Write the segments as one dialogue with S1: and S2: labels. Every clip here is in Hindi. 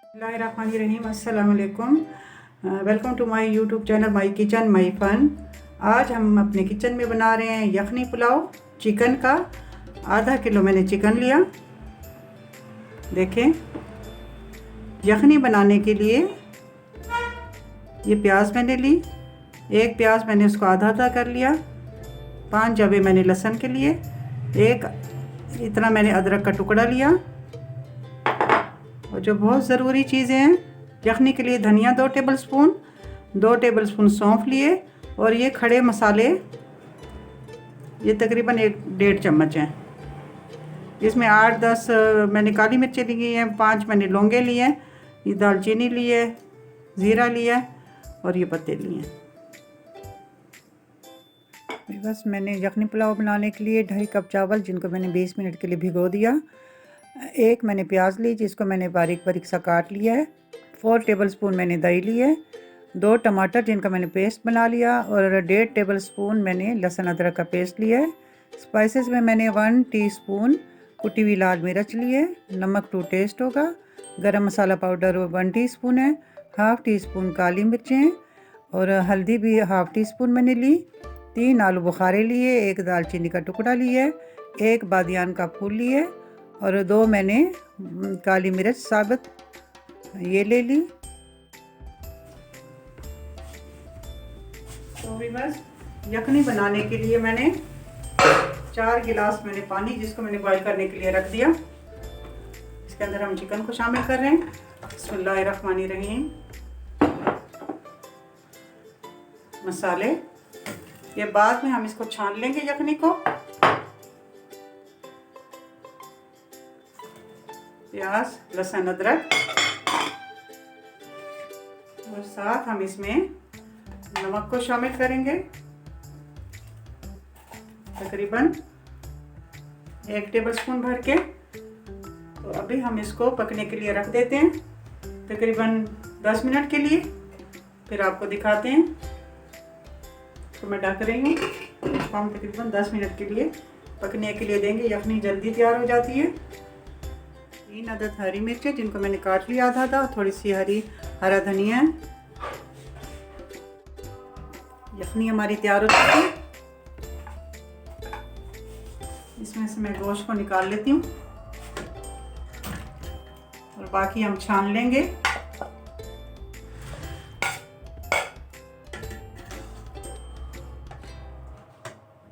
S1: बिस्मिल्लाहिर्रहमानिर्रहीम। अस्सलाम वालेकुम। Welcome to my YouTube channel my kitchen my fun. आज हम अपने किचन में बना रहे हैं यखनी पुलाव चिकन का। आधा किलो मैंने चिकन लिया। देखें, यखनी बनाने के लिए ये प्याज मैंने ली। एक प्याज मैंने उसको आधा आधा कर लिया। 5 जबे मैंने लहसुन के लिए। एक इतना मैंने अदरक का टुकड़ा लिया। और जो बहुत ज़रूरी चीज़ें हैं यखनी के लिए, धनिया 2 टेबलस्पून, 2 टेबलस्पून सौंफ लिए। और ये खड़े मसाले, ये तकरीबन 1-1.5 चम्मच हैं। इसमें 8-10 मैंने काली मिर्चें ली हैं, 5 मैंने लौंगे लिए हैं, ये दालचीनी ली है, ज़ीरा लिया है और ये पत्ते लिए हैं। बस मैंने यखनी पुलाव बनाने के लिए 2.5 कप चावल, जिनको मैंने 20 मिनट के लिए भिगो दिया। एक मैंने प्याज ली, जिसको मैंने बारीक बारीक सा काट लिया है। 4 टेबलस्पून मैंने दही ली है। 2 टमाटर जिनका मैंने पेस्ट बना लिया। और 1.5 टेबलस्पून मैंने लहसुन अदरक का पेस्ट लिया है। स्पाइसेस में मैंने 1 टीस्पून कुटी हुई लाल मिर्च ली है। नमक टू टेस्ट होगा। गरम मसाला पाउडर 1 टीस्पून है। 1/2 टीस्पून काली मिर्चें और हल्दी भी 1/2 टीस्पून मैंने ली। 3 आलू बुखारे लिए, 1 दालचीनी का टुकड़ा लिया है, 1 बादियान का फूल लिए और 2 मैंने काली मिर्च साबुत ये ले ली। तो भी बस यखनी बनाने के लिए मैंने 4 गिलास मैंने पानी, जिसको मैंने बॉईल करने के लिए रख दिया। इसके अंदर हम चिकन को शामिल कर रहे हैं। बिस्मिल्लाहिर्रहमानिर्रहीम। मसाले, ये बाद में हम इसको छान लेंगे यखनी को। प्याज, लहसुन, अदरक और साथ हम इसमें नमक को शामिल करेंगे, तकरीबन 1 टेबलस्पून भर के। तो अभी हम इसको पकने के लिए रख देते हैं, तकरीबन 10 मिनट के लिए। फिर आपको दिखाते हैं। तो मैं ढक रही हूँ। इसको हम तकरीबन 10 मिनट के लिए पकने के लिए देंगे। यखनी जल्दी तैयार हो जाती है। 3 अदद हरी मिर्चें, जिनको मैंने काट लिया आधा था, थोड़ी सी हरा धनिया है। यखनी हमारी तैयार हो चुकी है। इसमें से मैं गोश्त को निकाल लेती हूँ और बाकी हम छान लेंगे।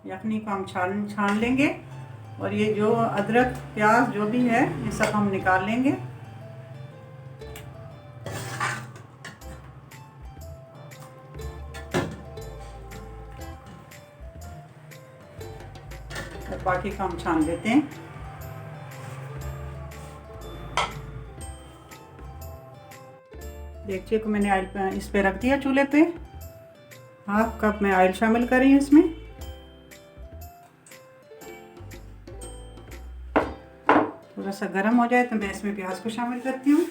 S1: यखनी को हम छान लेंगे। और ये जो अदरक प्याज जो भी है, ये सब हम निकाल लेंगे। और बाकी का हम छान लेते हैं। देखिए को मैंने ऑयल इस पे रख दिया चूल्हे पे। 1/2 कप मैं ऑयल शामिल कर रही हूँ इसमें। थोड़ा सा गर्म हो जाए तो मैं इसमें प्याज को शामिल करती हूँ।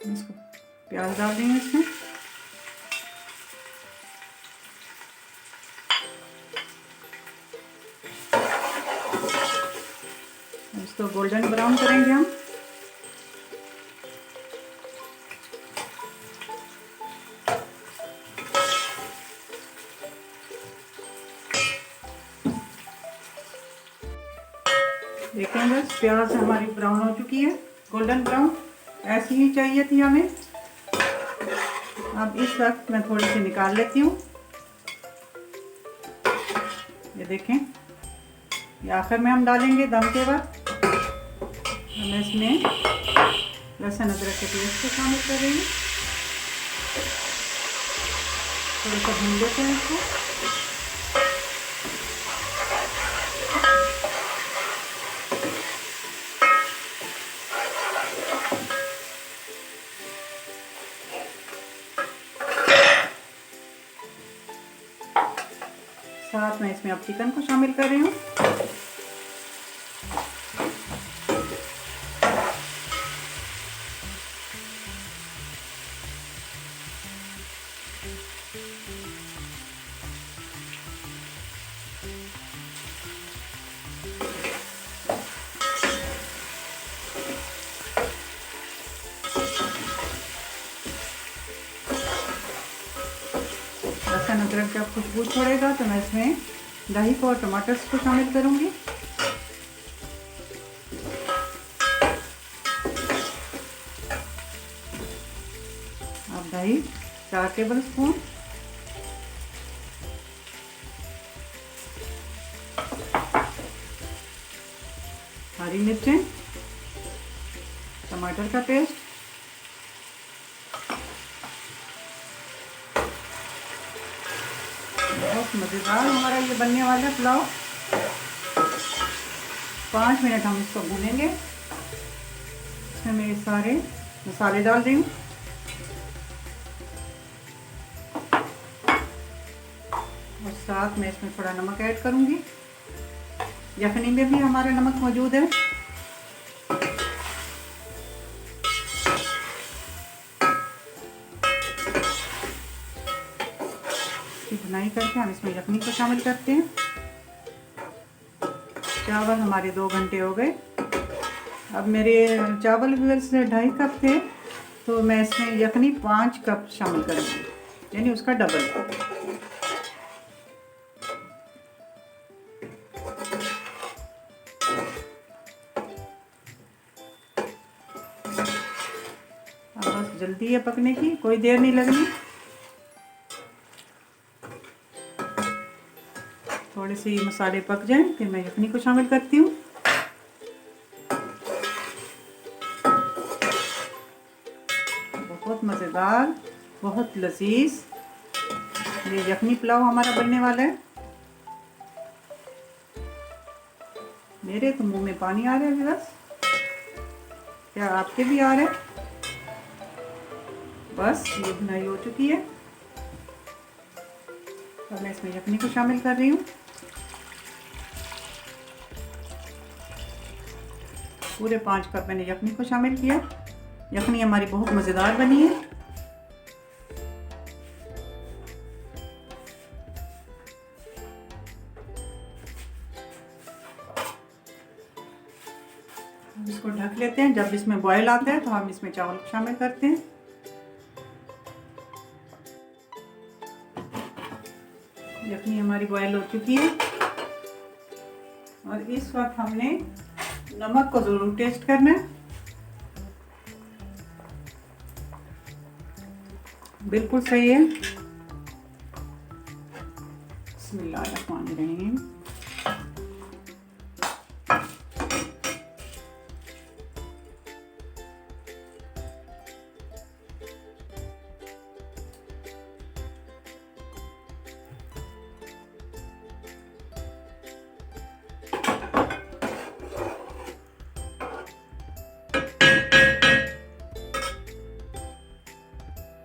S1: इसको प्याज डाल देंगे इसमें। इसको गोल्डन ब्राउन करेंगे हम। देखें बस प्याज हमारी ब्राउन हो चुकी है, गोल्डन ब्राउन। ऐसी ही चाहिए थी हमें। अब इस वक्त मैं थोड़ी सी निकाल लेती हूँ। ये देखें, ये आखिर में हम डालेंगे दम के वक्त। मैं इसमें लहसुन अदरक के पेस्ट को शामिल कर रही हूँ। थोड़ा सा भून लेते हैं इसको। साथ में इसमें अब चिकन को शामिल कर रही हूँ। लहसुन अदरक का खुशबू छोड़ेगा तो मैं इसमें दही को और टमाटर को शामिल करूँगी। अब दही 4 टेबल स्पून, हरी मिर्चें, टमाटर का पेस्ट, बहुत मज़ेदार हमारा ये बनने वाला है पुलाव। 5 मिनट हम इसको भूनेंगे। इसमें मैं सारे मसाले डाल रही हूँ। और साथ में इसमें थोड़ा नमक ऐड करूँगी। यखनी में भी हमारा नमक मौजूद है। भुनाई करके हम इसमें यखनी को शामिल करते हैं। चावल हमारे 2 घंटे हो गए। अब मेरे चावल से 2.5 कप थे, तो मैं इसमें यखनी 5 कप शामिल करूँगी, यानी उसका डबल। अब बस जल्दी है पकने की, कोई देर नहीं लगनी। थोड़े से ये मसाले पक जाएं फिर मैं यखनी को शामिल करती हूँ। बहुत मज़ेदार, बहुत लजीज ये यखनी पुलाव हमारा बनने वाला है। मेरे तो मुंह में पानी आ रहा है बस, क्या आपके भी आ रहा है? बस ये भुनाई हो चुकी है। अब मैं इसमें यखनी को शामिल कर रही हूँ। पूरे 5 कप मैंने यखनी को शामिल किया। यखनी हमारी बहुत मज़ेदार बनी है। हम इसको ढक लेते हैं। जब इसमें बॉयल आता है तो हम इसमें चावल को शामिल करते हैं। यखनी हमारी बॉयल हो चुकी है और इस वक्त हमने नमक को ज़रूर टेस्ट करना है। बिल्कुल सही है। बिस्मिल्लाहिर्रहमानिर्रहीम।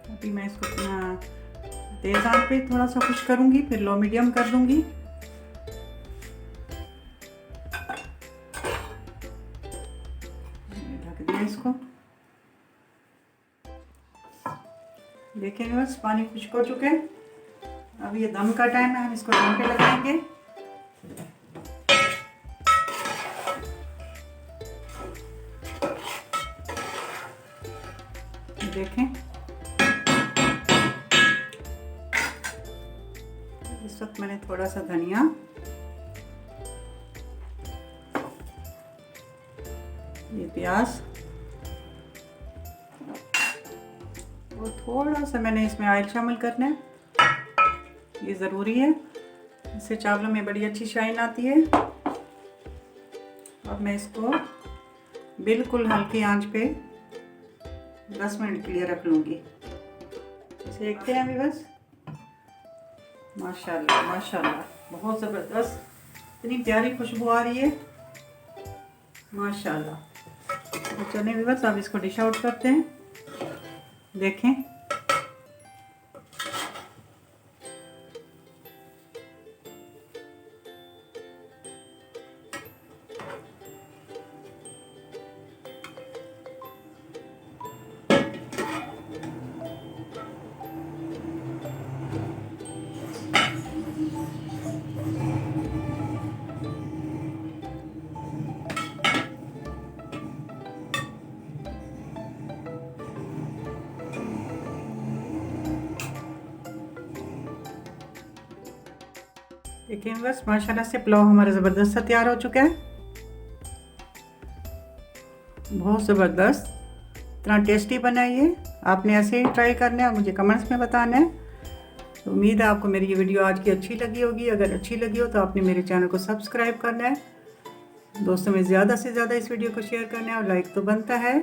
S1: अभी मैं इसको तेज़ आंच पे थोड़ा सा खुश करूँगी, फिर लो मीडियम कर दूँगी। ढक दिया इसको। देखेंगे बस पानी खुश्क हो चुके हैं। अब ये दम का टाइम है, हम इसको दम पे लगाएंगे। देखें इस वक्त मैंने थोड़ा सा धनिया, ये प्याज और थोड़ा सा मैंने इसमें ऑयल शामिल करना है। ये ज़रूरी है, इससे चावलों में बड़ी अच्छी शाइन आती है। अब मैं इसको बिल्कुल हल्की आंच पे 10 मिनट के लिए रख लूँगी। सेकते हैं अभी बस। माशाल्लाह माशाल्लाह, बहुत ज़बरदस्त, इतनी प्यारी खुशबू आ रही है माशाल्लाह। तो चलिए भी बस अब इसको डिश आउट करते हैं। देखें देखिए बस माशाल्लाह से पुलाव हमारा ज़बरदस्त सा तैयार हो चुका है, बहुत ज़बरदस्त, इतना टेस्टी बना ये। आपने ऐसे ही ट्राई करना है और मुझे कमेंट्स में बताना है। तो उम्मीद है आपको मेरी ये वीडियो आज की अच्छी लगी होगी। अगर अच्छी लगी हो तो आपने मेरे चैनल को सब्सक्राइब करना है, दोस्तों में ज़्यादा से ज़्यादा इस वीडियो को शेयर करना है और लाइक तो बनता है।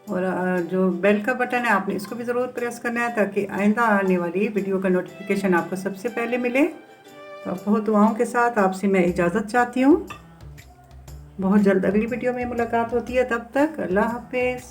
S1: और जो बेल का बटन है आपने इसको भी ज़रूर प्रेस करना है ताकि आइंदा आने वाली वीडियो का नोटिफिकेशन आपको सबसे पहले मिले। तो बहुत दुआओं के साथ आपसे मैं इजाज़त चाहती हूँ। बहुत जल्द अगली वीडियो में मुलाकात होती है, तब तक अल्लाह हाफिज़।